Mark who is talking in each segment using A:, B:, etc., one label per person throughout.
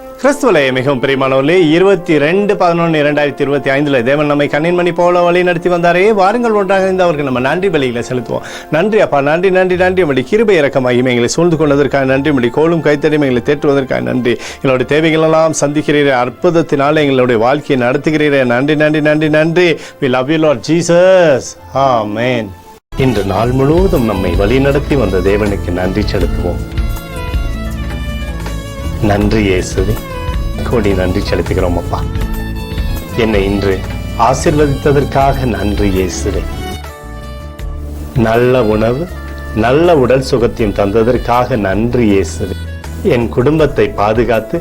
A: கிறிஸ்துவலே மிகவும் பிரியமானவர்களே, 22/11/2025 தேவன் நம்மை கண்ணின் மணி போல வழி நடத்தி வந்தாரே. வாருங்கள் ஒன்றாக இருந்து அவருக்கு நம்ம நன்றி பலிகளை செலுத்துவோம். நன்றி அப்பா, நன்றி நன்றி நன்றி. நம்முடைய கிருபை இரக்கமாகி எங்களை சூழ்ந்து கொண்டதற்காக நன்றி. நம்முடைய கோலும் கைத்தறியும் எங்களை தேற்றுவதற்காக நன்றி. எங்களுடைய தேவைகள் எல்லாம் சந்திக்கிறீரே, அற்புதத்தினால எங்களுடைய வாழ்க்கையை நடத்துகிறீரே. நன்றி நன்றி நன்றி நன்றி. We love you Lord Jesus. Amen. இன்று நாள் முழுவதும் நம்மை வழி நடத்தி வந்த தேவனுக்கு நன்றி செலுத்துவோம். நன்றி இயேசுவே, கோடி நன்றி செலுத்துகிறோம் அப்பா. என்னை இன்று ஆசீர்வதித்ததற்காக நன்றி இயேசுவே. நல்ல உணவு, நல்ல உடல் சுகத்தையும் தந்ததற்காக நன்றி இயேசுவே. என் குடும்பத்தை பாதுகாத்து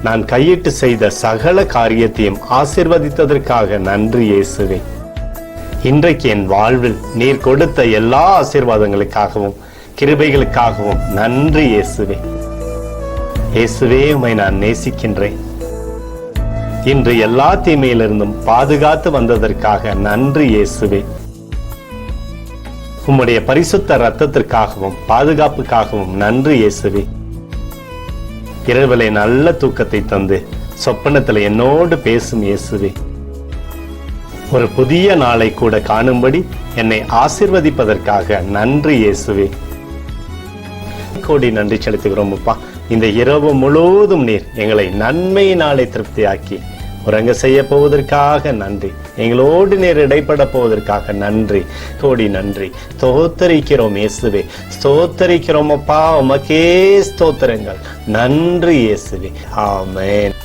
A: நான் கையிட்டு செய்த சகல காரியத்தையும் ஆசீர்வதித்ததற்காக நன்றி இயேசுவே. இன்றைக்கு என் வாழ்வில் நீர் கொடுத்த எல்லா ஆசீர்வாதங்களுக்காகவும் கிருபைகளுக்காகவும் நன்றி இயேசுவே. இயேசுவே, உம்மை நான் நேசிக்கின்றேன். இன்று எல்லா தீமையிலிருந்தும் பாதுகாத்து வந்ததற்காக நன்றி இயேசுவே. உம்முடைய பரிசுத்த இரத்தத்திற்காகவும் பாதுகாப்புக்காகவும் நன்றி இயேசுவே. இரவிலே நல்ல தூக்கத்தை தந்து சொப்பனத்தில் என்னோடு பேசும் இயேசுவே. ஒரு புதிய நாளை கூட காணும்படி என்னை ஆசீர்வதிப்பதற்காக நன்றி இயேசுவே. கோடி நன்றி செலுத்துகிறோம் அப்பா. இந்த இரவு முழுவதும் நீர் எங்களை நன்மையினாலே திருப்தியாக்கி உறங்க செய்ய போவதற்காக நன்றி. எங்களோடு நீர் இடைப்பட போவதற்காக நன்றி. கோடி நன்றி. ஸ்தோத்தரிக்கிறோம் இயேசுவே, ஸ்தோத்தரிக்கிறோம் அப்பா. உமக்கே ஸ்தோத்திரங்கள். நன்றி இயேசுவே. ஆமென்.